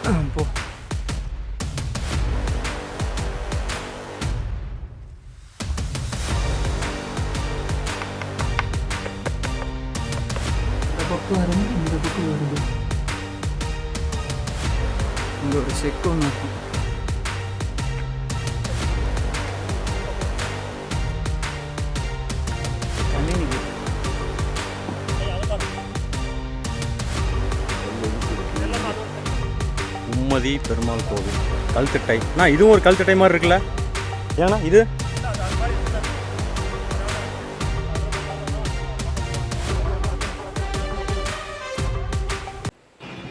போ. இந்த பக்கம் வருது, இந்த பக்கம் வருது. இங்கே ஒரு செக் ஒன்று இருக்கும். உம்மதி பெருமாள் கோவில் கல்திட்டை. இதுவும் ஒரு கல்திட்டை மாதிரி இருக்குல்ல? ஏன்னா இது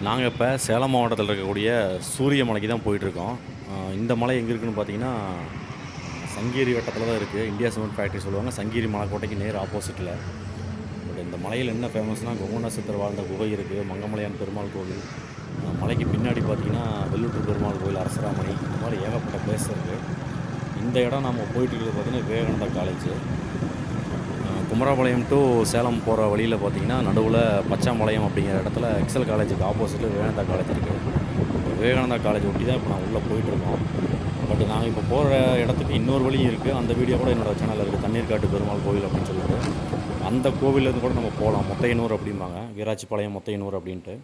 நாங்கள் இப்போ சேலம் மாவட்டத்தில் இருக்கக்கூடிய சூரிய மலைக்கு தான் போயிட்டுருக்கோம். இந்த மலை எங்கே இருக்குதுன்னு பார்த்தீங்கன்னா சங்ககிரி வட்டத்தில் தான் இருக்குது. இந்தியா சிமெண்ட் ஃபேக்ட்ரி சொல்லுவாங்க. சங்ககிரி மலைக்கோட்டைக்கு நேர் ஆப்போசிட்டில். பட் இந்த மலையில் என்ன ஃபேமஸ்னால் கொங்குண சித்தர் வாழ்ந்த குகை இருக்குது, மங்கமலையான் பெருமாள் கோவில், மலைக்கு பின்னாடி பார்த்திங்கன்னா வெள்ளூர் பெருமாள் கோவில், அரசராமணி, இந்த மாதிரி ஏகப்பட்ட பிளேஸ் இருக்குது. இந்த இடம் நம்ம போயிட்டு இருக்கிறது பார்த்திங்கன்னா விவேகானந்தா காலேஜ். குமராபாளையம் டு சேலம் போகிற வழியில் பார்த்திங்கன்னா நடுவில் பச்சாம்பாளையம் அப்படிங்கிற இடத்துல எக்ஸல் காலேஜுக்கு ஆப்போசிட்டில் விவேகானந்தா காலேஜ் இருக்குது. விவேகானந்தா காலேஜ் ஒட்டி தான் இப்போ நான் உள்ளே போயிட்டுருக்கோம். பட் நாங்கள் இப்போ போகிற இடத்துக்கு இன்னொரு வழியும் இருக்குது. அந்த வீடியோ கூட என்னோடய சேனலில் இருக்குது, தண்ணீர்காட்டு பெருமாள் கோவில் அப்படின்னு சொல்லிட்டு. அந்த கோவிலேருந்து கூட நம்ம போகலாம். மொத்தையனூர் அப்படிம்பாங்க, வீராட்சிப்பாளையம் மொத்தையனூர் அப்படின்ட்டு.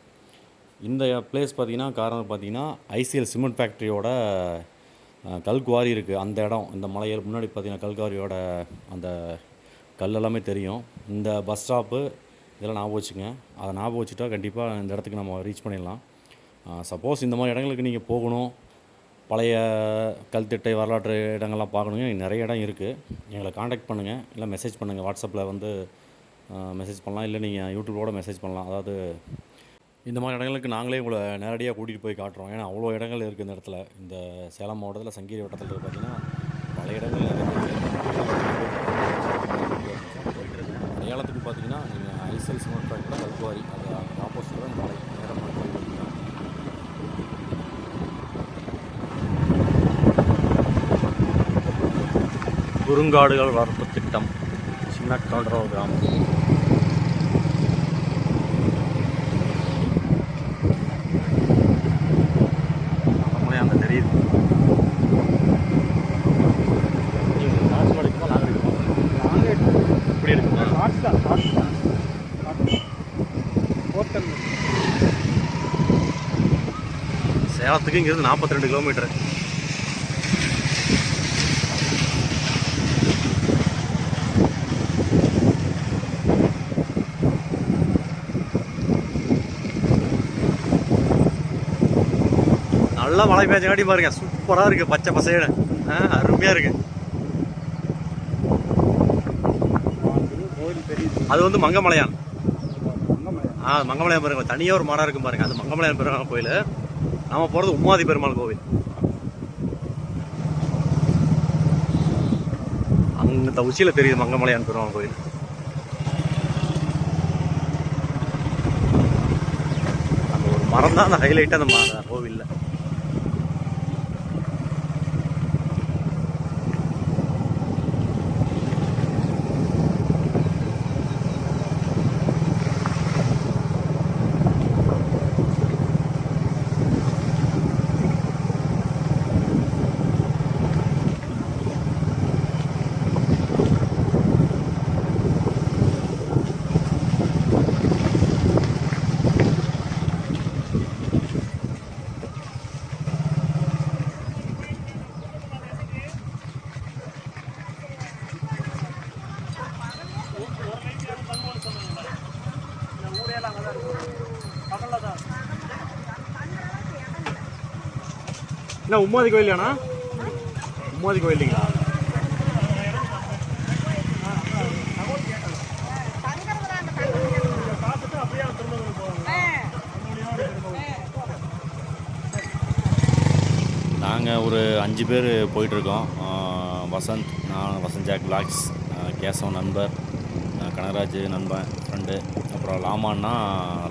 இந்த பிளேஸ் பார்த்திங்கன்னா காரணம் பார்த்திங்கன்னா ஐசிஎல் சிமெண்ட் ஃபேக்ட்ரியோட கல்குவாரி இருக்குது. அந்த இடம் இந்த மலையில் முன்னாடி பார்த்திங்கன்னா கல்குவாரியோட அந்த கல் எல்லாமே தெரியும். இந்த பஸ் ஸ்டாப்பு இதெல்லாம் ஞாபகம் வச்சுங்க. அதை ஞாபகம் வச்சுட்டா கண்டிப்பாக இந்த இடத்துக்கு நம்ம ரீச் பண்ணிடலாம். சப்போஸ் இந்த மாதிரி இடங்களுக்கு நீங்கள் போகணும், பழைய கல்திட்டை வரலாற்று இடங்கள்லாம் பார்க்கணுங்க, நிறைய இடம் இருக்குது. எங்களை காண்டாக்ட் பண்ணுங்கள், இல்லை மெசேஜ் பண்ணுங்கள். வாட்ஸ்அப்பில் வந்து மெசேஜ் பண்ணலாம், இல்லை நீங்கள் யூடியூப்போட மெசேஜ் பண்ணலாம். அதாவது இந்த மாதிரி இடங்களுக்கு நாங்களே உங்களை நேரடியாக கூட்டிகிட்டு போய் காட்டுறோம். ஏன்னா அவ்வளோ இடங்கள் இருக்குது இந்த இடத்துல. இந்த சேலம் மாவட்டத்தில் சங்ககிரி வட்டத்தில் பார்த்திங்கன்னா பல இடங்கள் இருக்குது. அடையாளத்துக்கு பார்த்திங்கன்னா நீங்கள் ஐசிஎல் சிமெண்ட் ஃபேக்ட்ரி கல்குவாரி, அது ஆப்போசிட்டில் தான் மலை நேரமாக குறுங்காடுகள் வளர்ப்பு திட்டம், சின்ன கவுண்டரோ கிராமம். அந்த தெரியுது. இப்படி இருக்கு சேலத்துக்கு இங்கிருந்து 42 கிலோமீட்டர். நல்லா மழை பெய்ஞ்சங்காட்டி பாருங்க, சூப்பராக இருக்குது, பச்சை பசேன்னு அருமையாக இருக்குது. அது வந்து மங்கமலையான். மங்கமலையான் பெருமாள் தனியாக ஒரு மரம் இருக்கும் பாருங்க, அது மங்கமலையான் பெருமாள் கோயில். நம்ம போகிறது உமாதி பெருமாள் கோவில். அங்கே உச்சியில் தெரியுது மங்கமலையான் பெருமாள் கோயில். அந்த ஒரு மரம் தான் அந்த ஹைலைட்டாக அந்த கோவிலில். என்ன உமாதி கோயிலாண்ணா? உமாதி கோயிலுங்களா? நாங்கள் ஒரு 5 பேர் போயிட்டுருக்கோம். வசந்த், நான் வசந்த் ஜாக் பிளாக்ஸ், கேசவன் நண்பர், கனகராஜ் நண்பன் ஃப்ரெண்டு, அப்புறம் லாமான்னா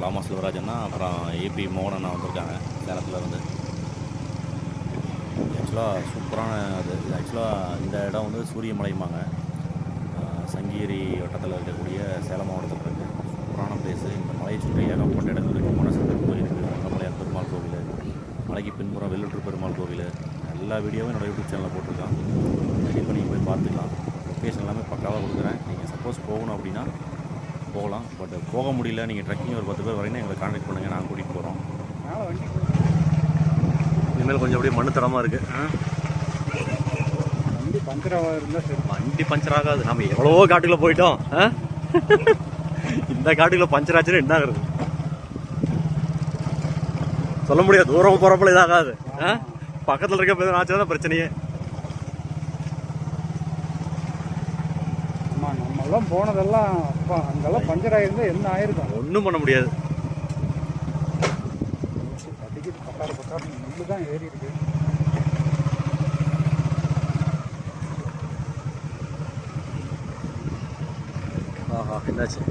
லாமா சிவராஜன்னா, அப்புறம் ஏபி மோகன் அண்ணா வந்திருக்காங்க சேலத்தில் வந்து. ஆக்சுவலாக சூப்பரான அது. ஆக்சுவலாக இந்த இடம் வந்து சூரியமலைம்பாங்க, சங்ககிரி வட்டத்தில் இருக்கக்கூடிய சேலம் மாவட்டத்தில் இருக்குது. சூப்பரான பிளேஸு. இந்த மலையை சுற்றி ஏகப்பட்ட இடங்கள் இருக்குது. மனசு கோயில் இருக்குது, மங்கமலையான் பெருமாள் கோவில், மலைக்கு பின்புறம் வெள்ளூர் பெருமாள் கோவில் எல்லா வீடியோவும் என்னோடய யூடியூப் சேனலில் போட்டிருக்கான். கண்டிப்பாக நீங்கள் போய் பார்த்துக்கலாம். லொக்கேஷன் எல்லாமே பக்காவாக கொடுக்குறேன். நீங்கள் சப்போஸ் போகணும் அப்படின்னா போகலாம். பட் போக முடியல, நீங்கள் ட்ரெக்கிங் ஒரு 10 பேர் வரைக்கும் எங்களை கான்டாக்ட் பண்ணுங்கள், நாங்கள் கூட்டிகிட்டு போகிறோம். இனிமேல் கொஞ்சம் அப்படியே மண்ணு தரமாக இருக்குது. வண்டி பஞ்சராக இருந்தால் சரி. வண்டி பஞ்சர் ஆகாது. நம்ம எவ்வளவோ காட்டுக்குள்ளே போயிட்டோம். இந்த காட்டுக்குள்ளே பஞ்சர் ஆச்சுன்னா என்ன ஆகுறது சொல்ல முடியாது. தூரம் போகிறப்பல இதாகாது. பக்கத்தில் இருக்க போய் ஆச்சுன்னா பிரச்சனையே. நம்மெல்லாம் போனதெல்லாம் அப்போ அங்கெல்லாம் பஞ்சர் ஆகிருந்தால் என்ன ஆயிருக்கும்? ஒன்றும் பண்ண முடியாது. அடிக்கிட்டு பக்காறு நெல்லு தான் ஏறி இருக்கு. ஆஹா, என்னாச்சு?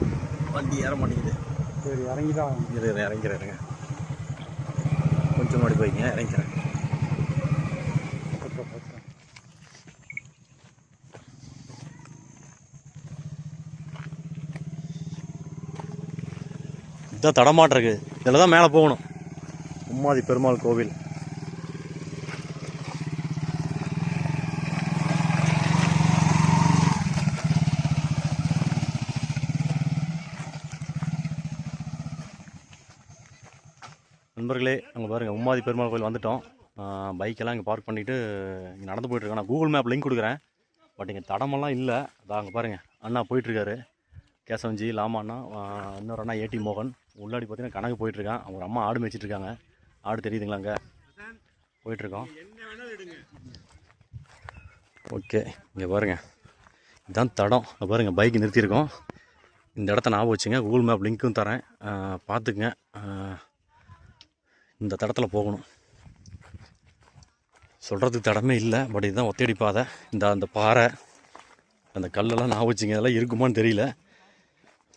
வண்டி ஏற மாட்டேங்குது. சரி, இறங்கிதான் இறங்கிறேங்க. கொஞ்சம் முன்னாடி போய்ங்க, இறங்கிறேன். இதுதான் தடமாட்டிருக்கு. இதில் தான் மேலே போகணும். உம்மாதி பெருமாள் கோவில். நண்பர்களே, அங்கே பாருங்கள், உம்மாதி பெருமாள் கோவில் வந்துவிட்டோம். பைக்கெல்லாம் இங்கே பார்க் பண்ணிவிட்டு இங்கே நடந்து போயிட்டுருக்கேன். நான் கூகுள் மேப் லிங்க் கொடுக்குறேன். பட் இங்கே தடமெல்லாம் இல்லை. அதான் அங்கே பாருங்கள், அண்ணா போயிட்டுருக்காரு. கேசவஞ்சி லாமா அண்ணா, இன்னொரு அண்ணா ஏடி மோகன். உள்ளாடி பார்த்தீங்கன்னா கணக்கு போயிட்டுருக்கான். அவங்க அம்மா ஆடு மேய்ச்சிட்ருக்காங்க. ஆடு தெரியுதுங்களா? அங்கே போயிட்டுருக்கோம். ஓகே, இங்கே பாருங்கள், இதுதான் தடம். இங்கே பாருங்கள், பைக் நிறுத்தியிருக்கோம். இந்த இடத்த ஞாபகம் வச்சுங்க. கூகுள் மேப் லிங்க்கும் தரேன், பார்த்துக்குங்க. இந்த தடத்தில் போகணும். சொல்கிறதுக்கு தடமே இல்லை. பட் இதுதான் ஒத்தடி பாதை. அந்த பாறை, அந்த கல்லெல்லாம் ஞாபகம் வச்சுங்க. இதெல்லாம் இருக்குமான்னு தெரியல.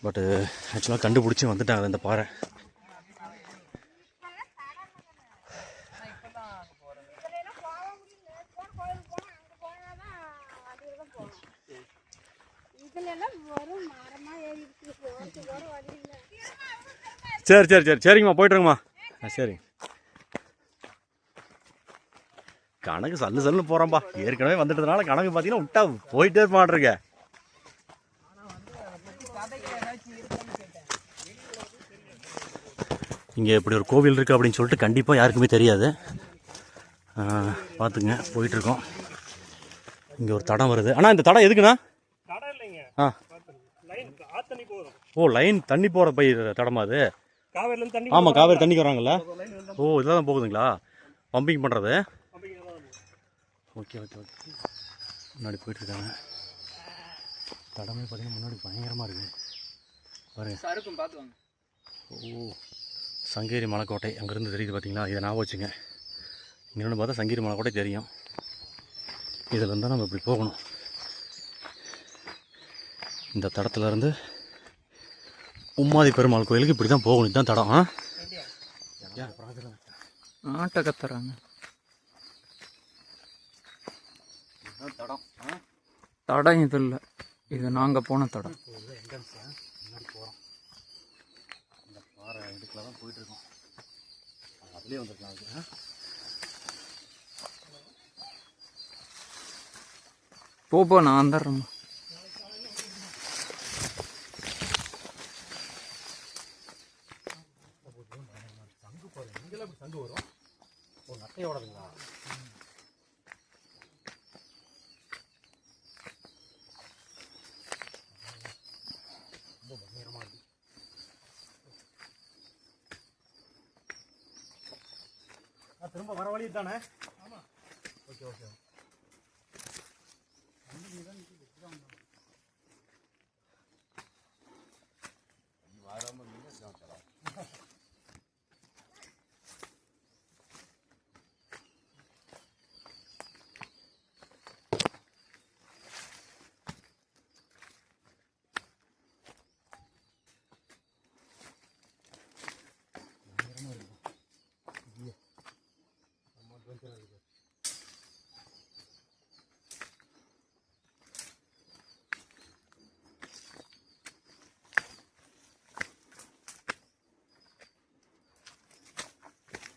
பட்டு ஆக்சுவலாக கண்டுபிடிச்சி வந்துட்டாங்க இந்த பாறை. சரி சரி சரி சரிங்கம்மா, போய்ட்டுருங்கம்மா. சரி, கணக்கு சல்லு சல்லுன்னு போகிறோம்ப்பா. ஏற்கனவே வந்துட்டதுனால கணக்கு பார்த்தீங்கன்னா விட்டா போயிட்டே இருக்க மாட்டிருக்க. இங்கே இப்படி ஒரு கோவில் இருக்குது அப்படின்னு சொல்லிட்டு கண்டிப்பாக யாருக்குமே தெரியாது. பார்த்துங்க, போயிட்டுருக்கோம். இங்கே ஒரு தடம் வருது. ஆனால் இந்த தடம் எதுக்குண்ணா? ஓ, லைன் தண்ணி போகிற பை தடமா அது? ஆமாம், காவேரி தண்ணிக்கு வராங்கல்ல. ஓ, இதெல்லாம் தான் போகுதுங்களா பம்பிங் பண்ணுறது? Okay okay okay. முன்னாடி போயிட்டுருக்காங்க. தடமே பார்த்தீங்கன்னா முன்னாடி பயங்கரமாக இருக்குது பாருங்க. ஓ, சங்ககிரி மலைக்கோட்டை அங்கேருந்து தெரியுது பார்த்தீங்களா? இதை ஞாபகம் வச்சுங்க. இங்கேருந்து பார்த்தா சங்ககிரி மலைக்கோட்டை தெரியும். இதில் இருந்தால் நம்ம இப்படி போகணும். இந்த தடத்துலேருந்து உம்மாதி பெருமாள் கோயிலுக்கு இப்படி தான் போகணும். இதுதான் தடம். ஆட்டை கத்துறாங்க. தடம் இது இல்லை, இது நாங்கள் போன தடம். முன்னாடி போகிறோம். இந்த பாறை இதுக்குள்ள தான் போயிட்டுருக்கோம். அதுலேயே வந்துருக்கலாம். அதுக்கு போ, நான் வந்துடுறேம்மா. சங்கு போகிறேன். இங்கெல்லாம் இப்படி சங்கு வரும். ஓ, நட்டையோடதுங்களா? ரொம்ப பயங்கரமாக இருக்குது. திரும்ப வர வழி தானே? ஆமாம். Okay okay.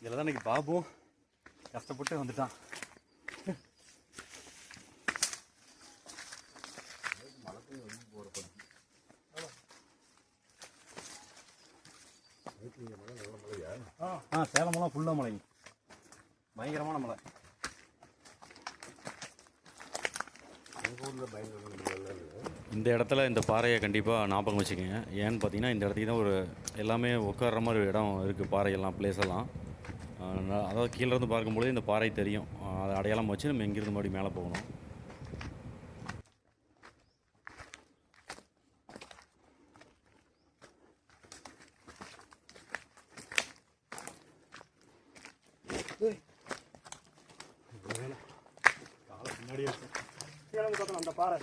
இதில் தான் இன்றைக்கி பாபும் கஷ்டப்பட்டு வந்துட்டான். சேலமெல்லாம் ஃபுல்லாக மலைங்க, பயங்கரமான மலை. இந்த இடத்துல இந்த பாறையை கண்டிப்பாக ஞாபகம் வச்சுக்கோங்க. ஏன்னு பார்த்தீங்கன்னா இந்த இடத்துக்கு தான் ஒரு எல்லாமே உட்கார்ற மாதிரி ஒரு இடம் இருக்குது, பாறையெல்லாம் பிளேஸ் எல்லாம். அதாவது கீழேருந்து பார்க்கும்போது இந்த பாறை தெரியும். அதை அடையாளம் வச்சு நம்ம எங்கேருந்து மறுபடியும் மேலே போகணும். அந்த பாறை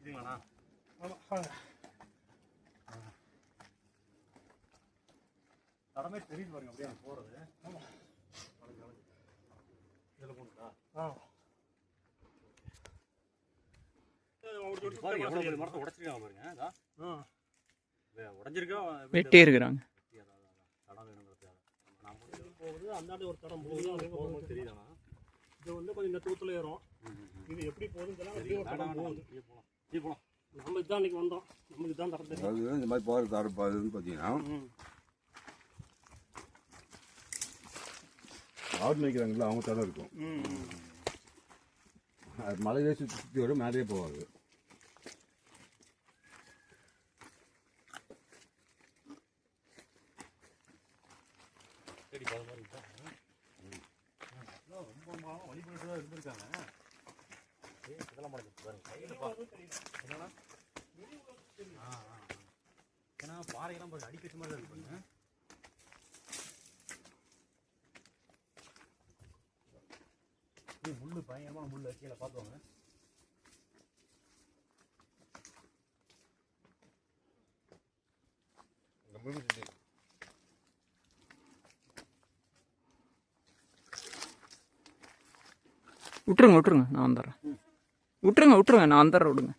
இதுங்களாண்ணா? ஆமாம் வாங்க. தடமே தெரியுது பாருங்க, அப்படியே போகிறது. ஆமாம் இதில் போட்டுட்டா எவ்வளோ மரத்தை உடச்சிருக்காங்க பாருங்க. உடஞ்சிருக்கா வெட்டி இருக்கிறாங்க. தடம் வேணுங்கிறதுக்காக நான் போகுது. அந்தாண்டு ஒரு தடம் போகுது தெரியுதாண்ணா? இது வந்து கொஞ்சம் இந்த தூத்துல ஏறும். இது எப்படி போகுதுன்னு போகுது. நம்ம இதுதான் அன்னைக்கு வந்தோம், நமக்கு தான் தடம் தெரியும். அதாவது இந்த மாதிரி போகிற தரப்பாதுன்னு பார்த்தீங்கன்னா ஆடு மேய்க்கிறாங்களா அவங்க தடம் இருக்கும். அது மலையிலே சுற்றி சுற்றி வரும், மேலேயே போகாது. ரொம்ப வழிபட்டு தான் இருந்திருக்காங்க. இதெல்லாம் என்னன்னா ஏன்னா பாறையெல்லாம் அடிக்கட்டு மாதிரி தான் இருப்பாங்க. முள்ளு பயங்கரமான முள்ளு கீழே பார்த்துவாங்க. விட்டுருங்க நான் வந்துடுறேன். விட்டுருங்க நான் வந்துடுறேன். விடுங்க.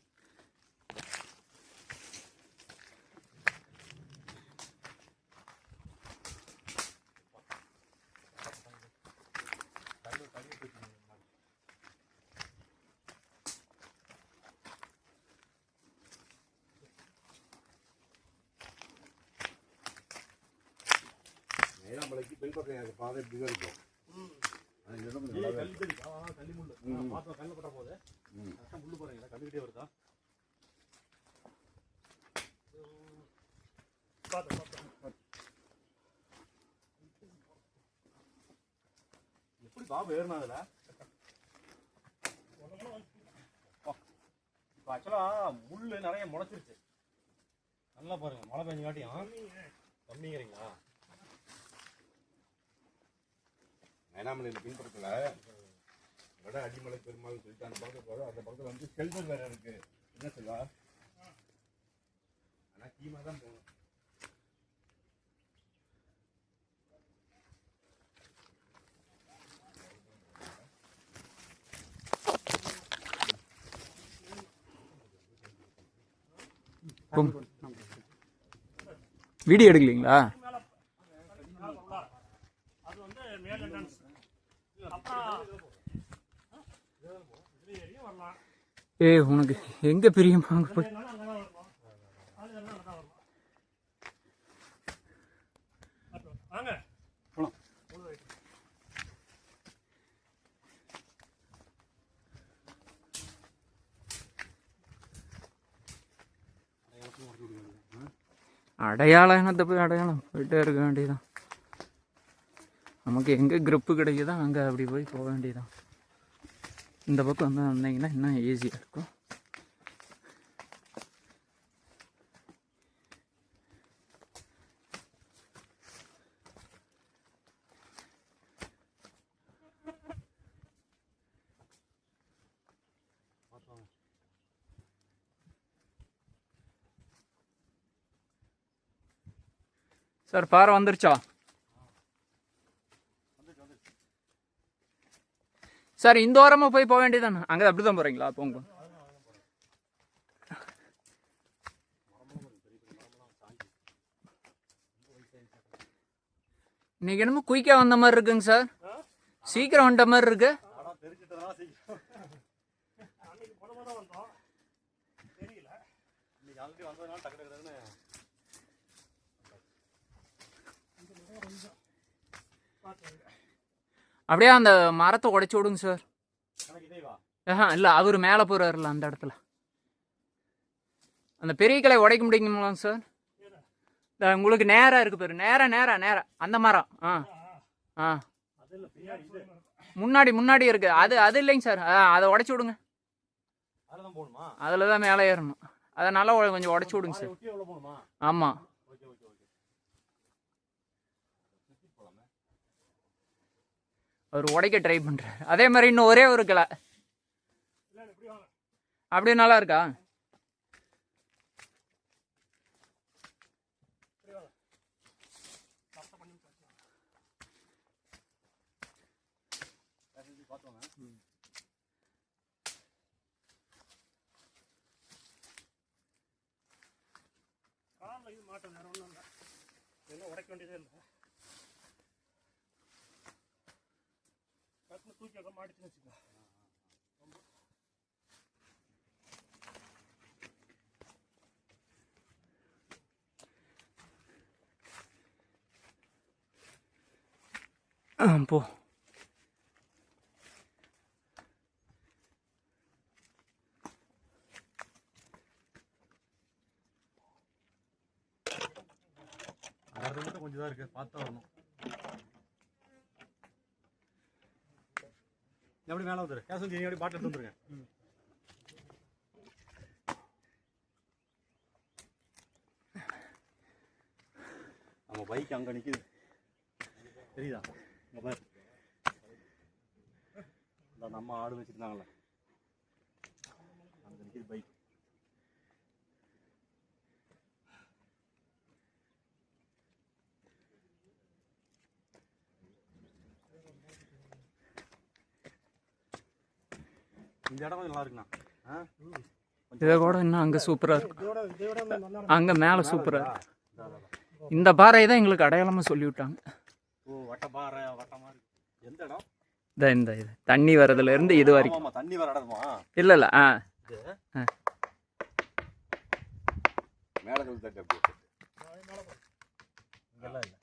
மலைக்கு பெண் பக்கம் பாதை இப்படி தான் இருக்கும். கல்லி முள்ளு பார்த்தோம், கல்ல பட்ட போது முள்ளு பாருங்க கல்லுக்கிட்டே வருதா. எப்படி பாபு ஏறினா அதில்? இப்போ ஆக்சுவலாக முள் நிறைய முளைச்சிருச்சு. நல்லா பாருங்க, மழை பெஞ்சு காட்டியும் கம்மிங்கிறீங்களா? மேனாமலையில் பின்பக்கத்தில் வட அடிமலை பெருமாள் சொல்லிட்டு அந்த பக்கத்தில் போகிறோம். அந்த பக்கத்தில் வந்து செல்வர் வேற இருக்கு. என்ன சொல்வா? ஆனால் கீமா தான் போகணும். வீடியோ எடுக்கலீங்களா? உனக்கு எங்க பிரியமா அங்க போய் அடையாளம் என்னத்தை போய் அடையாளம் போயிட்டே இருக்க வேண்டியதான். நமக்கு எங்கே grip கிடைக்குதோ அங்கே அப்படி போய் போக வேண்டியதான். இந்த பக்கம் வந்து வந்தீங்கன்னா இன்னும் ஈஸியாக இருக்கும். சார் பாறை வந்துருச்சா? சார் இந்த ஓரமாக போக வேண்டியதானே? அங்கே அப்படி தான் போகிறீங்களா? போங்க. இன்னைக்கு என்னமோ குயிக்காக வந்த மாதிரி இருக்குங்க சார். சீக்கிரம் வந்த மாதிரி இருக்கு. அப்படியே அந்த மரத்தை உடைச்சு விடுங்க சார். இல்லை, அவர் மேலே போறாருல அந்த இடத்துல. அந்த பெரிய கிளை உடைக்க முடியுங்களாங்க சார்? உங்களுக்கு நேரா இருக்கு பேரு. நேரா அந்த மரம். ஆ முன்னாடி இருக்கு. அது இல்லைங்க சார். அதை உடைச்சு விடுங்க. அதில் தான் மேலே ஏறணும். அதை நல்லா கொஞ்சம் உடைச்சு விடுங்க சார். ஆமாம். அவர் உடைக்க ட்ரை பண்றாரு. அதே மாதிரி இன்னும் ஒரே ஒரு கிளை அப்படியே நல்லா இருக்கா? மாட்டோம், வேற ஒன்றும் இல்லை. என்ன உடைக்க வேண்டியதே இல்லை. டக்குனு தூக்கி வைக்க மாட்டுச்சுன்னு வச்சுக்கோ. போ. கொஞ்சம் தான் இருக்கு, பார்த்தா வரணும். எப்படி மேலே வந்துரு கேஸ் வந்து எப்படி பாட்டில் எடுத்து வந்துருங்க. நம்ம பைக் அங்கே நிற்குது, தெரியுதா? அங்கே பாரு, நம்ம ஆடு வச்சுருந்தாங்களே, அங்கே நிற்குது பைக். இந்த இடம் நல்லா இருக்குண்ணா. இதை கூட இன்னும் அங்கே சூப்பராக இருக்கும். அங்கே மேலே சூப்பராக இருக்கு. இந்த பாறை தான் எங்களுக்கு அடையாளமாக சொல்லி விட்டாங்க. ஓ, வட்டப்பாறை வட்டமாக இருக்கு. எந்த இடம்? இந்த இது தண்ணி வர்றதுலேருந்து இது வரைக்கும். தண்ணி வர இடமா? இல்லை மேலகள் தட்டு அப்படி இங்கெல்லாம் இல்லை.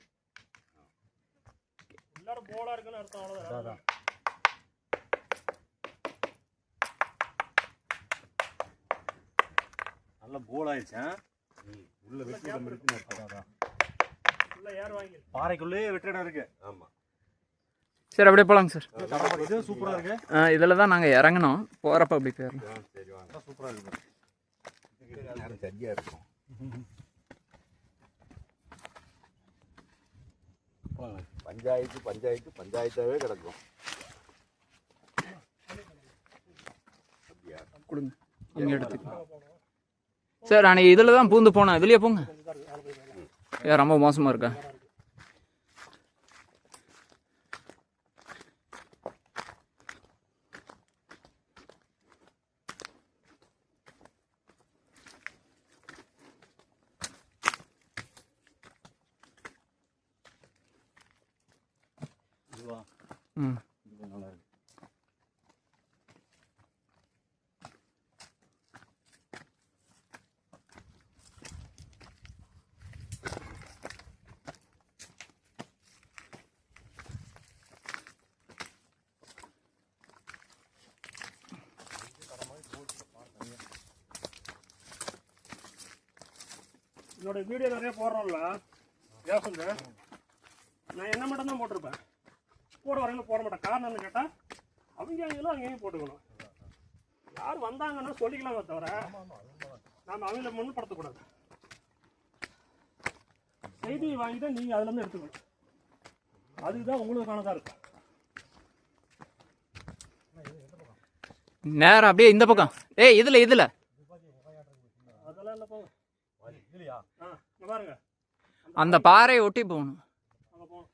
எல்லாரும் போலா இருக்குன்னு அர்த்தம். அவ்வளோதான். நல்ல போல் ஆயிடுச்சேன். உள்ள வெற்றி இடம் இருக்குன்னு அர்த்தம். உள்ள ஏர் வாங்கி பாறைக்குள்ளே வெற்றி இடம் இருக்கு. ஆமாம் சரி, அப்படியே போகலாங்க சார். இது சூப்பராக இருக்கு. இதில் தான் நாங்கள் இறங்கணும். போகிறப்ப அப்படி போயிடலாம். சரி வாங்க. சூப்பராக இருக்கு. நேரம் சரியாக இருக்கும். பஞ்சாயத்தாகவே கிடக்கும். கொடுங்க, இங்கே எடுத்துக்கலாம் சார். அன்னைக்கு இதில் தான் பூந்து போனேன். இதுலேயே போங்க. ரொம்ப மோசமாக இருக்கா? ம், நல்லா இருக்கு. என்னோட வீடியோ நிறைய போடுறோம்ல யோசனை, நான் என்ன மட்டும் தான் போட்டிருப்பேன். கூட வரையில போட மாட்டேன். காரணம் என்ன கேட்டால், அவங்க அங்கேயும் அங்கேயும் போட்டுக்கணும். யார் வந்தாங்கன்னா சொல்லிக்கலாமே தவிர நாம் அவங்கள முன்னுப்படுத்தக்கூடாது. செய்தியை வாங்கி தான் நீங்கள் அதுலேருந்து எடுத்துக்கணும். அதுக்கு தான் உங்களுக்கானதாக இருக்கும். நேரம் அப்படியே இந்த பக்கம். ஏய் இதில் அதெல்லாம் இல்லை போங்க. ஆ இங்க பாருங்க, அந்த பாறையை ஒட்டி போகணும். அங்கே போகணும்.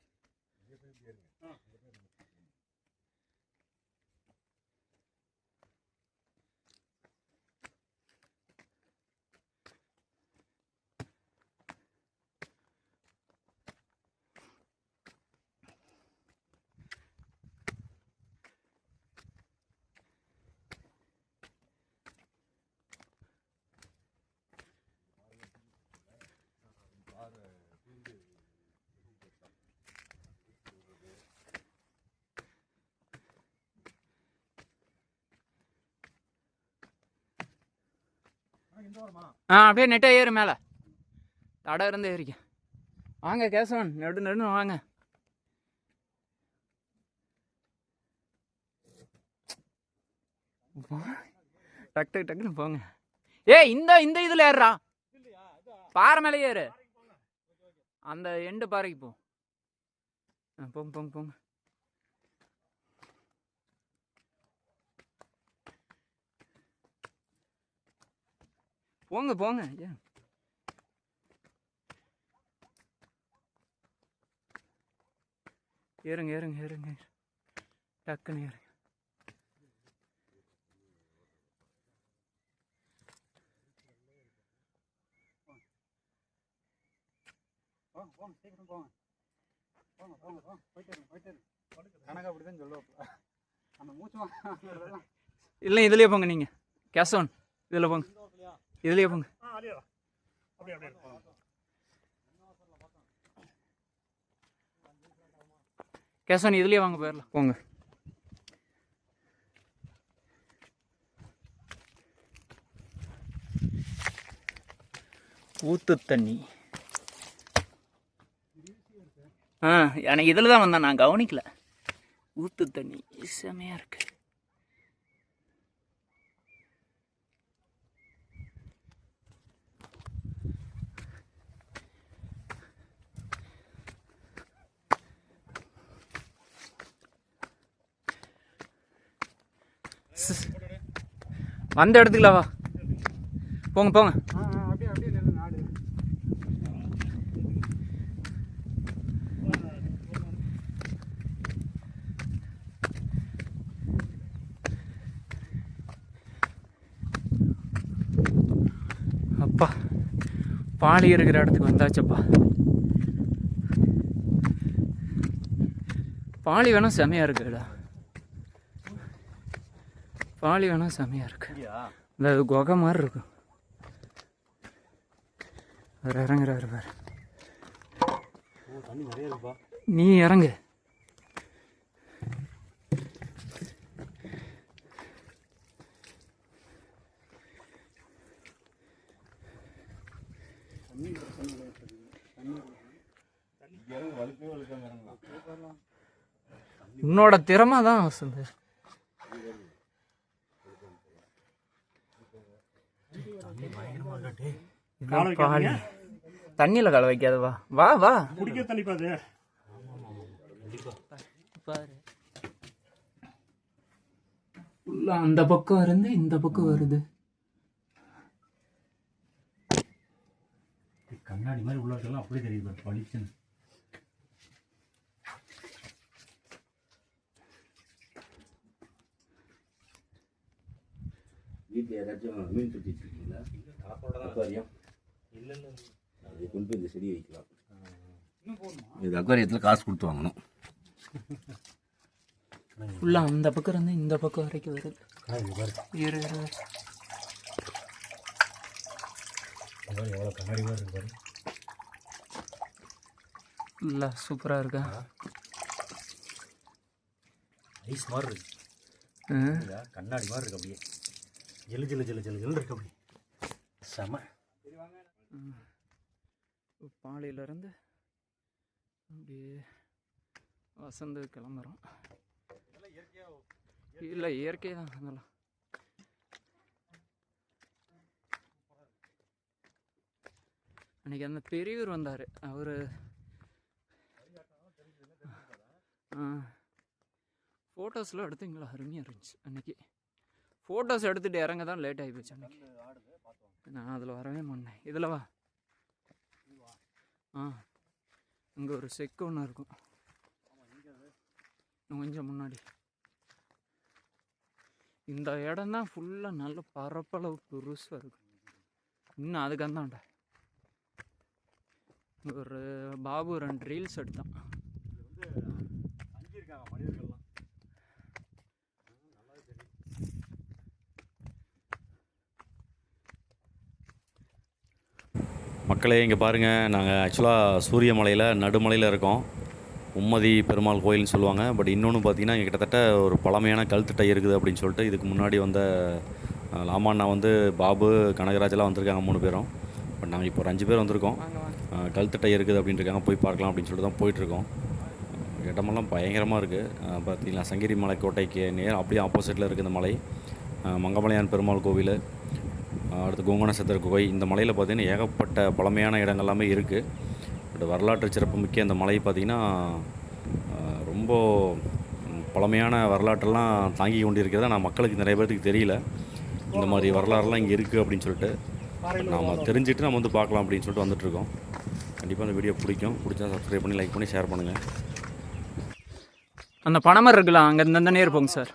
அப்படியே நெட்டை ஏறு மேலே. தடை இருந்து ஏறிக்க. வாங்க கேசவன், நெடுன்னு வாங்க. டக்குன்னு போங்க. இந்த இதில் ஏறுறா, பாறை மேலே ஏறு. அந்த எண்டு பாறைக்கு போ. போங்க. போங்க. ஏன் ஏறுங்க. டக்குன்னு ஏறுங்க. போங்க சீக்கிரம் போங்க. போயிட்டே இருக்கு. கணக்கு அப்படிதான் சொல்லுவாப்புல. அந்த மூச்சு இல்லை இதுலேயே போங்க. நீங்கள் கேசவன் இதில் போங்க. இதுலேயே போங்க. அப்படியே கேசவன் இதுலேயே வாங்க, போயிடலாம். போங்க. ஊத்து தண்ணி. எனக்கு இதில் தான் வந்தேன், நான் கவனிக்கல. ஊத்து தண்ணி செமையாக இருக்கு. வந்த இடத்துக்குல வா. போங்க. அப்படியே நெல் நாடு. அப்பா, பாலி இருக்கிற இடத்துக்கு வந்தாச்சப்பா. பாலி வேணும் செமையாக இருக்குடா. பாலி வேணும் செமையாக இருக்கு. இந்த குகை மாதிரி இருக்கும். அவர் இறங்குறாரு பாரு. நீ இறங்கு. உன்னோட திறமை தான் வசந்து. தண்ணியில கால வைக்காத. வா குடிக்க தண்ணி பாது. அந்த பக்கம் இருந்து இந்த பக்கம் வருது. கண்ணாடி மாதிரி உள்ளதெல்லாம் அப்படியே தெரியுது பளிச்சுன்னு. வீட்டில் ஏதாச்சும் மீன் சுற்றிட்டு இருக்கீங்களா? அக்வாரியம் இல்லை அதை கொண்டு போய் இந்த செடி வைக்கலாம். இது அக்வாரியத்தில் காசு கொடுத்து வாங்கணும். ஃபுல்லாக அந்த பக்கம் இருந்து இந்த பக்கம் வரைக்கும் வருது. எவ்வளோ கண்ணாடி மாதிரி இருக்கு பாரு. இல்லை சூப்பராக இருக்கா. ஐஸ் மாதிரி இருக்கு. கண்ணாடி மாதிரி இருக்கு. அப்படியே ஜெல்லு இருக்கு. அப்படி செம. பாலையிலேருந்து அப்படியே வசந்து கிளம்புறோம். இல்லை இயற்கை தான் அதெல்லாம். அன்றைக்கி அந்த பெரியவர் வந்தார். அவர் ஃபோட்டோஸ்லாம் எடுத்தீங்களா? அருமையாக இருந்துச்சு. அன்றைக்கி ஃபோட்டோஸ் எடுத்துகிட்டு இறங்க தான் லேட் ஆகி போச்சு அன்னைக்கு. நான் அதில் வரவே மாட்டேன். இதில் வா. இங்கே ஒரு செக்கு ஒன்று இருக்கும், கொஞ்சம் முன்னாடி. இந்த இடம் தான் ஃபுல்லாக நல்ல பரப்பளவு பெருசாக இருக்கும். இன்னும் அதுக்கு அந்தாண்டா ஒரு பாபு 2 ரீல்ஸ் எடுத்தான். மக்களே இங்கே பாருங்கள், நாங்கள் ஆக்சுவலாக சூரியமலையில் நடுமலையில் இருக்கோம். உம்மதி பெருமாள் கோயில்னு சொல்லுவாங்க. பட் இன்னொன்று பார்த்தீங்கன்னா இங்கே கிட்டத்தட்ட ஒரு பழமையான கல்திட்டை இருக்குது அப்படின்னு சொல்லிட்டு இதுக்கு முன்னாடி வந்த லாமாண்ணா வந்து பாபு கனகராஜெல்லாம் வந்திருக்காங்க 3 பேரும். பட் நாங்கள் இப்போ ஒரு 5 பேர் வந்திருக்கோம். கல்திட்டை இருக்குது அப்படின்னு இருக்காங்க, போய் பார்க்கலாம் அப்படின்னு சொல்லிட்டு தான் போயிட்டுருக்கோம். இடமெல்லாம் பயங்கரமாக இருக்குது. பார்த்தீங்களா சங்கிரி மலை கோட்டைக்கு நேர் அப்படியே ஆப்போசிட்டில் இருக்குது இந்த மலை. மங்கமலையான் பெருமாள் கோவில், அடுத்து கோங்கணசத்தர் குகை. இந்த மலையில் பார்த்திங்கன்னா ஏகப்பட்ட பழமையான இடங்கள் எல்லாமே இருக்குது. பட் வரலாற்று சிறப்பு மிக்க இந்த மலை பார்த்திங்கன்னா ரொம்ப பழமையான வரலாற்றெல்லாம் தாங்கி கொண்டு இருக்கிறதா நான் மக்களுக்கு நிறைய பேருக்கு தெரியல. இந்த மாதிரி வரலாறுலாம் இங்கே இருக்குது அப்படின்னு சொல்லிட்டு நாம் தெரிஞ்சுட்டு நம்ம வந்து பார்க்கலாம் அப்படின்னு சொல்லிட்டு வந்துட்டுருக்கோம். கண்டிப்பாக அந்த வீடியோ பிடிச்சா சப்ஸ்கிரைப் பண்ணி, லைக் பண்ணி, ஷேர் பண்ணுங்கள். அந்த பனைமரம் இருக்கலாம், அங்கே இந்த நேர் போங்க சார்.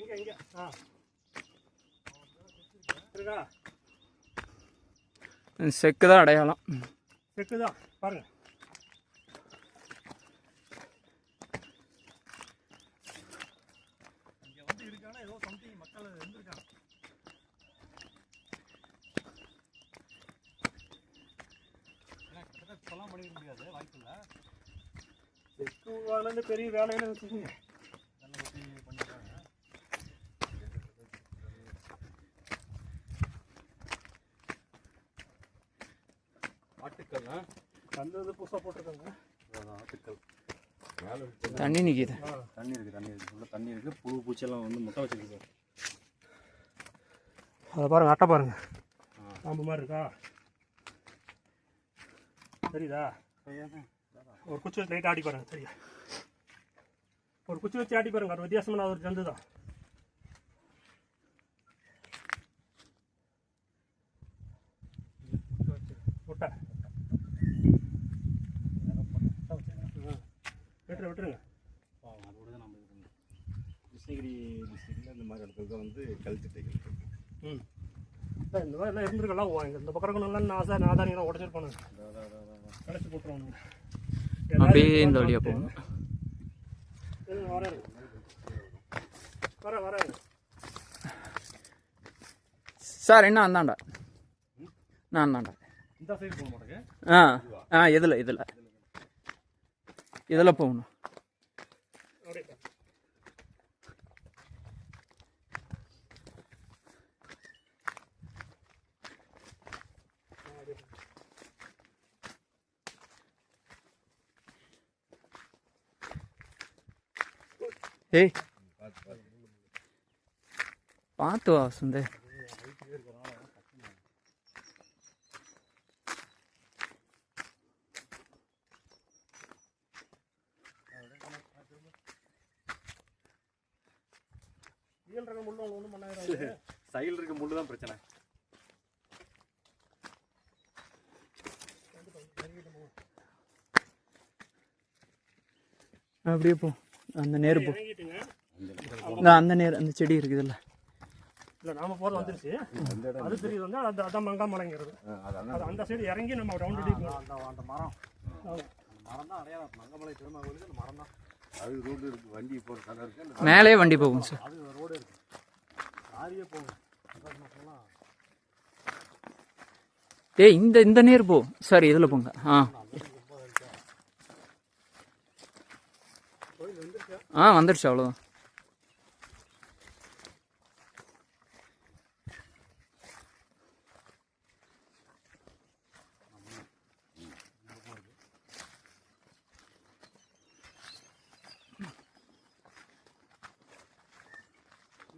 இங்க இருக்கா? செக்கு தான் அடையாளம். செக்கு தான் பாருங்க. இங்க வந்து இருக்கானா ஏதோ சம்திங் மக்கள் இருந்திருக்காங்க. இப்பெல்லாம் பண்ணிக்க முடியாது, வாய்ப்பு இல்லை. செக்கு வேலை பெரிய வேலைன்னு வச்சுக்கோங்க. கல் புதுசாக போட்டிருக்காங்க. ஆட்டுக்கல் தண்ணி நிற்கிது. தண்ணி இருக்குது உள்ள தண்ணி இருக்குது. புழு பூச்செல்லாம் வந்து முட்டை வச்சுருக்கு. அதை பாருங்கள், அட்டை பாருங்கள், பாம்பு மாதிரி இருக்கா, தெரியுதா? ஒரு குச்சி வச்சு லைட்டாக ஆடி பாருங்கள், சரியா? ஒரு குச்சி வச்சு ஆடி பாருங்க, அது வித்தியாசமான ஒரு ஜந்து தான். முட்டை விட்டுருங்க. அதோட தான் நம்ம கிருஷ்ணகிரி டிஸ்ட்ரிக்டில் இந்த மாதிரி இடத்துல வந்து கல்திட்டைகள் இருக்குது. இந்த மாதிரி எல்லாம் இருந்துருக்கலாம். இந்த பக்கம் இருக்கணும்லாம் நாதானியெல்லாம் உடச்சிருப்பானு கடைச்சி போட்டுருவாங்க. அப்படியே இந்த வழியாக போகணும். வர சார் என்ன அந்தாண்டா? நான் அந்தாண்டா. இந்த சைடு போக மாட்டேங்க. இதில் போகணும். ஏய் பார்த்து வா சுந்தர். சைடில் இருக்க முள்ளு தான் பிரச்சனை. அப்படியே போ, அந்த நேரு போ. அந்த நேர் அந்த செடி இருக்குதுல்ல, இல்லை நாம போகிறது வந்துருச்சு. அது தெரியுது வந்து அதான் மங்கா மலைங்கிறது. அது அந்த சைடு இறங்கி நம்ம ரவுண்ட் அடி அந்த மரம் மரம் தான் அடையாளம். மங்கமலை பெருமாள் கோயிலுக்கு அந்த மரம் தான். அது ரோடு இருக்குது, வண்டி போகிற கடை இருக்குது. மேலே வண்டி போகும் சார். அது ரோடு இருக்குது, லாரியே போகும். மாதம்லாம் ஏய் இந்த நேர் போ சார், இதில் போங்க. வந்துடுச்சு அவ்வளோதான்.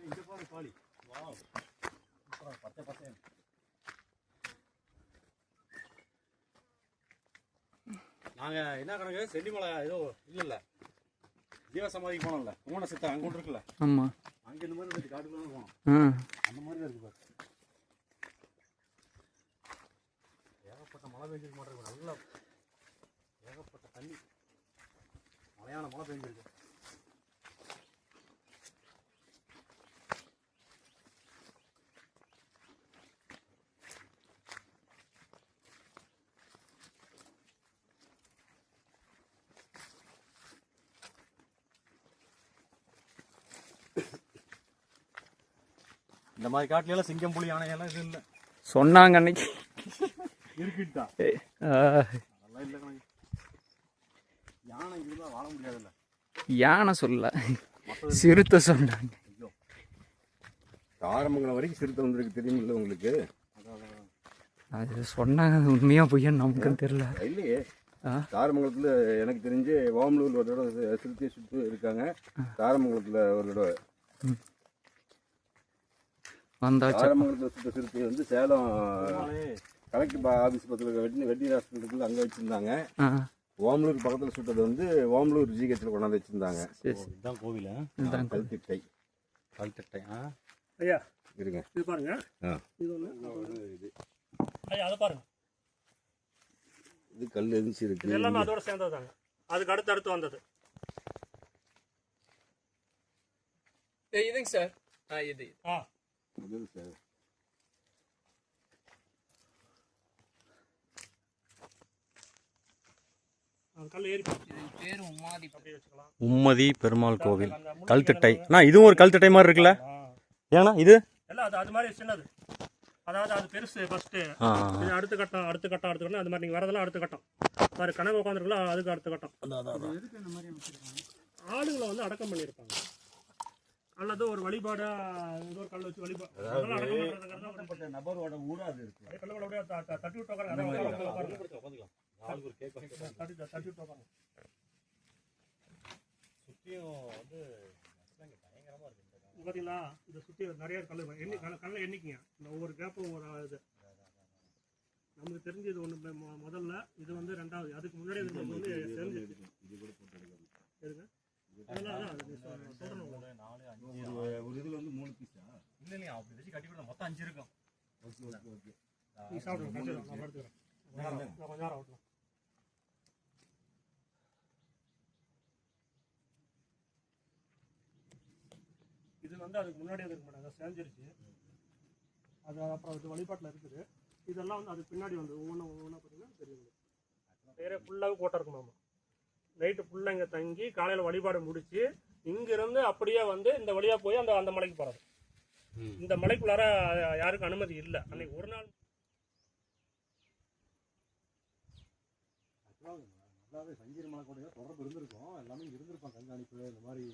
இங்கே போகிற பாலி பச்சை பசங்க. நாங்கள் என்ன கணக்கு செல்லிமலை ஏதோ இல்லை ஜீவசமாதிக்கு போனோம்ல, மூணு சித்தம் அங்கே கொண்டு இருக்குல்ல. ஆமாம், அங்கே இந்த மாதிரி இருந்துச்சு, காட்டுக்குள்ள தான் போனோம். அந்த மாதிரி தான் இருக்குது பாரு. ஏகப்பட்ட மழை பெஞ்சிருக்கு மாட்டேங்குது. நல்லா ஏகப்பட்ட தண்ணி, மழையான மழை பெஞ்சிருக்கு. இந்த மாதிரி காட்டுல சிங்கம் புலி யானையெல்லாம் இது இல்லை சொன்னாங்க அன்னைக்கு. இருக்குட்டா அதெல்லாம் இல்லை கணக்கு. யானை இருந்தால் வாழ முடியாதுல்ல. யானை சொல்ல, சிறுத்தை சொன்னாங்க. ஐயோ, தாரமங்கலம் வரைக்கும் சிறுத்தை வந்திருக்கு, தெரியுமில்ல உங்களுக்கு? அது சொன்னாங்க, உண்மையாக பொய்யான்னு நமக்கும் தெரியல. இல்லையே, தாரமங்கலத்தில் எனக்கு தெரிஞ்சு ஓமலூர் ஒரு தடவை சிறுத்தையை சுற்றி இருக்காங்க. தாரமங்கலத்தில் ஒரு தடவை வந்தாச்சு. தாரமங்கலத்தில் சுற்ற சிறுத்தை வந்து சேலம் கலெக்டர் ஆஃபீஸ் பக்கத்தில் வெட்டி ஹாஸ்பிட்டலுக்குள்ள அங்கே வச்சுருந்தாங்க. ஓமலூர் பக்கத்தில் சுட்டது வந்து ஓமலூர் ஜிஹெச்சில் கொண்டாந்து வச்சுருந்தாங்க. இதுதான் கோவில். கல்திட்டை கல்திட்டை. ஐயா இருங்க, இது பாருங்க. இது ஒன்று இது. ஐயா அதை பாருங்க. இது கல் எரிஞ்சு இருக்கு. இது எல்லாமே அதோட சேர்ந்தது தாங்க. அதுக்கு அடுத்து வந்தது. இதுங்க சார். இது சார் கல் ஏறி பேர் உமாதி. அப்படியே வச்சுக்கலாம். உம்மதி பெருமாள் கோவில் கல்திட்டை. இதுவும் ஒரு கல்திட்டை மாதிரி இருக்குல்ல? ஏன்னா இது எல்லாம் அது மாதிரி சின்னது. அதாவது அது பெருசு ஃபர்ஸ்ட்டு. இது அடுத்த கட்டம் அது மாதிரி நீங்கள் வரதெல்லாம் அடுத்த கட்டம். வேறு கணக்கு உட்காந்துருக்கலாம், அதுக்கு அடுத்த கட்டம். ஆடுகளை வந்து அடக்கம் பண்ணியிருப்பாங்க, அல்லது ஒரு வழிபாடு, ஏதோ ஒரு கல் வச்சு வழிபாடு நபரோட ஊரா அது இருக்கு. தட்டி விட்டு உட்காருங்க. தட்டி விட்டு உட்காருங்க. சுற்றியும் வந்து பயங்கரமா இருக்கு. பார்த்தீங்களா, இதை சுற்றி நிறைய கல் கல்லை எண்ணிக்கிங்க. இந்த ஒவ்வொரு கேப்பும் ஒரு இது நமக்கு தெரிஞ்சது ஒன்று முதல்ல. இது வந்து ரெண்டாவது. அதுக்கு முன்னாடி வந்து தெரிஞ்சிருக்கு. எதுங்க ஒரு இதுல வந்து 3 பீஸா? இல்ல இல்லையா, அப்படி வச்சு கட்டி கூட மொத்தம் 5 இருக்கும். Okay okay okay. நீ சாப்பிடுங்க, நான் எடுத்துக்கிறேன். கொஞ்சம் நேரம் ஆகட்டும். இது வந்து அதுக்கு முன்னாடி இருக்க மாட்டாங்க, சேர்ந்துருச்சு. அது அப்புறம் அது வழிபாட்டில் இருக்குது. இதெல்லாம் வந்து அதுக்கு பின்னாடி வந்து ஒவ்வொன்றா பார்த்தீங்கன்னா தெரியும். வேற ஃபுல்லாகவே கோட்டை இருக்குமாமா. நைட்டு ஃபுல்லாக இங்கே தங்கி காலையில் வழிபாடு முடிச்சு இங்கிருந்து அப்படியே வந்து இந்த வழியாக போய் அந்த மலைக்கு போகிறது. இந்த மலைக்குள்ளார யாருக்கும் அனுமதி இல்லை. அன்னைக்கு ஒரு நாள் நல்லாவே சங்கீரி மலை கோட்டையில் தொடர்பு இருந்திருக்கும். எல்லாமே இருந்திருப்பான், கண்காணிப்பு இந்த மாதிரி.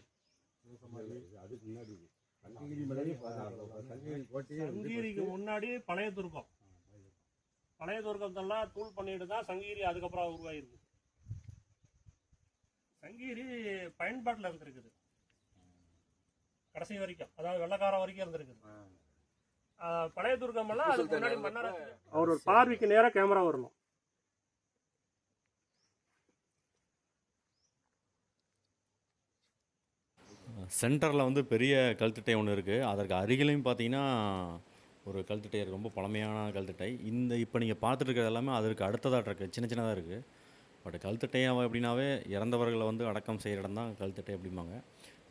அதுக்கு முன்னாடி சங்ககிரிக்கு முன்னாடி பழைய துர்க்கம். பழைய துர்க்கத்தெல்லாம் தூள் பண்ணிட்டு தான் சங்ககிரி அதுக்கப்புறம் உருவாயிருக்கு. சங்ககிரி பயன்பாட்டில் இருந்திருக்குது கடைசி வரைக்கும், அதாவது வெள்ளக்காரன் வரைக்கும் இருந்திருக்குது. பழைய துர்க்கம் எல்லாம் அதுக்கு முன்னாடி மன்னர் அவர் ஒரு பார்வைக்கு நேராக கேமரா வரணும். சென்டரில் வந்து பெரிய கல்திட்டை ஒன்று இருக்குது. அதற்கு அருகிலையும் பார்த்தீங்கன்னா ஒரு கல்திட்டை இருக்குது, ரொம்ப பழமையான கல்திட்டை. இப்போ நீங்கள் பார்த்துட்டு இருக்கிறது எல்லாமே அதற்கு அடுத்ததாக இருக்குது, சின்னதாக இருக்குது. பட் கல்திட்டை அப்படின்னாவே இறந்தவர்களை வந்து அடக்கம் செய்கிற இடம் தான் கல்திட்டை அப்படிம்பாங்க.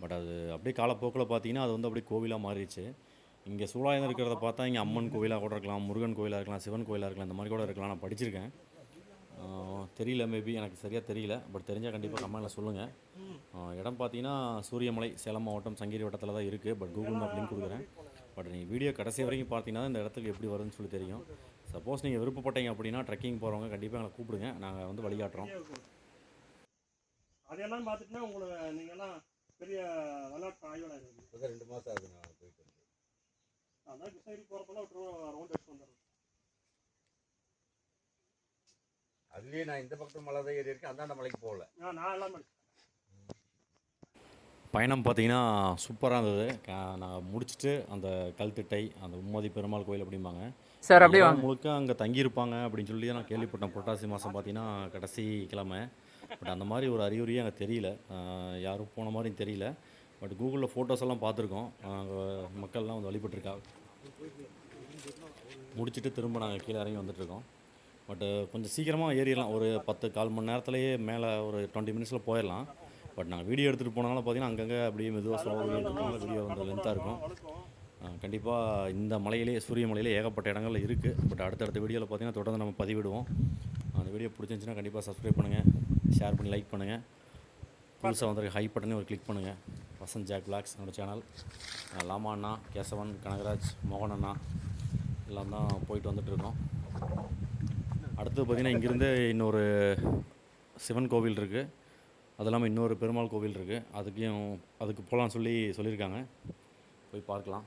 பட் அது அப்படியே காலப்போக்கில் பார்த்தீங்கன்னா அது வந்து அப்படியே கோவிலாக மாறிடுச்சு. இங்கே சூழாயம் இருக்கிறத பார்த்தா இங்கே அம்மன் கோவிலாக கூட இருக்கலாம், முருகன் கோவிலாக இருக்கலாம், சிவன் கோவிலாக இருக்கலாம், இந்த மாதிரி கூட இருக்கலாம். நான் படிச்சிருக்கேன். தெரியல, மேபி எனக்கு சரியாக தெரியல. பட் தெரிஞ்சால் கண்டிப்பாக கமெண்டில் சொல்லுங்கள். இடம் பார்த்தீங்கன்னா சூரியமலை, சேலம் மாவட்டம், சங்ககிரி வட்டத்தில் தான் இருக்குது. பட் கூகுள் மேப் லிங்க் கொடுக்குறேன். பட் நீங்கள் வீடியோ கடைசி வரைக்கும் பார்த்தீங்கன்னா இந்த இடத்துக்கு எப்படி வருதுன்னு சொல்லி தெரியும். சப்போஸ் நீங்கள் விருப்பப்பட்டீங்க அப்படின்னா ட்ரெக்கிங் போகிறவங்க கண்டிப்பாக எங்களை கூப்பிடுங்க, நாங்கள் வந்து வழிகாட்டுறோம். அதையெல்லாம் பார்த்துட்டுனா உங்களுக்கு நீங்கள்லாம் பெரிய விளையாட்டு ஆய்வாளர் இருக்குது. 2 மாதம் ஆகுது நான் போயிட்டு வந்து. அதான் கிருஷ்ணகிரி போகிறப்பெல்லாம் ரவுண்ட் அடிச்சு வந்துடுறோம். அதுலேயே நான் இந்த பக்கத்து மலை தான் ஏறி இருக்கேன், அந்தாண்ட மலைக்கு போகல. நான் எல்லாம் படிச்சேன். பயணம் பார்த்தீங்கன்னா சூப்பராக இருந்தது. நான் முடிச்சுட்டு அந்த கல்திட்டை, அந்த உம்மதி பெருமாள் கோயில் அப்படிம்பாங்க சார் அப்படியே இரவு முழுக்க அங்கே தங்கியிருப்பாங்க அப்படின்னு சொல்லி நான் கேள்விப்பட்டேன். புரட்டாசி மாதம் பார்த்தீங்கன்னா கடைசி கிழமை. பட் அந்த மாதிரி ஒரு அறிகுறியே எனக்கு தெரியல, யாரும் போன மாதிரியும் தெரியல. பட் கூகுளில் ஃபோட்டோஸ் எல்லாம் பார்த்துருக்கோம். அங்கே மக்கள்லாம் வந்து வழிபட்டுருக்கா. முடிச்சுட்டு திரும்ப நாங்கள் கீழே இறங்கி வந்துட்டுருக்கோம். பட்டு கொஞ்சம் சீக்கிரமாக ஏறிடலாம், ஒரு 10-15 மணி நேரத்துலேயே மேலே ஒரு 20 மினிட்ஸில் போயிடலாம். பட் நாங்கள் வீடியோ எடுத்துகிட்டு போனாலும் பார்த்தீங்கன்னா அங்கங்கே அப்படியே மெதுவாக ஸ்லோவாக எடுத்துனால வீடியோ வந்து லென்த்தாக இருக்கும். கண்டிப்பாக இந்த மலையிலே, சூரிய மலையிலே ஏகப்பட்ட இடங்கள் இருக்குது. பட் அடுத்தடுத்த வீடியோவில் பார்த்தீங்கன்னா தொடர்ந்து நம்ம பதிவிடுவோம். அந்த வீடியோ பிடிச்சிருந்துச்சின்னா கண்டிப்பாக சப்ஸ்கிரைப் பண்ணுங்கள், ஷேர் பண்ணி லைக் பண்ணுங்கள். புதுசாக வந்திருக்க ஹை பட்டனே ஒரு கிளிக் பண்ணுங்கள். வசந்த் ஜாக் விளாக்ஸ் என்னோடய சேனல். லாமா அண்ணா, கேசவன், கனகராஜ், மோகன் அண்ணா எல்லாம் தான் போயிட்டு வந்துட்டுருக்கோம். அடுத்து பார்த்திங்கன்னா இங்கேருந்து இன்னொரு சிவன் கோவில் இருக்குது, அது இல்லாமல் இன்னொரு பெருமாள் கோவில் இருக்குது. அதுக்கு போகலான்னு சொல்லியிருக்காங்க, போய் பார்க்கலாம்.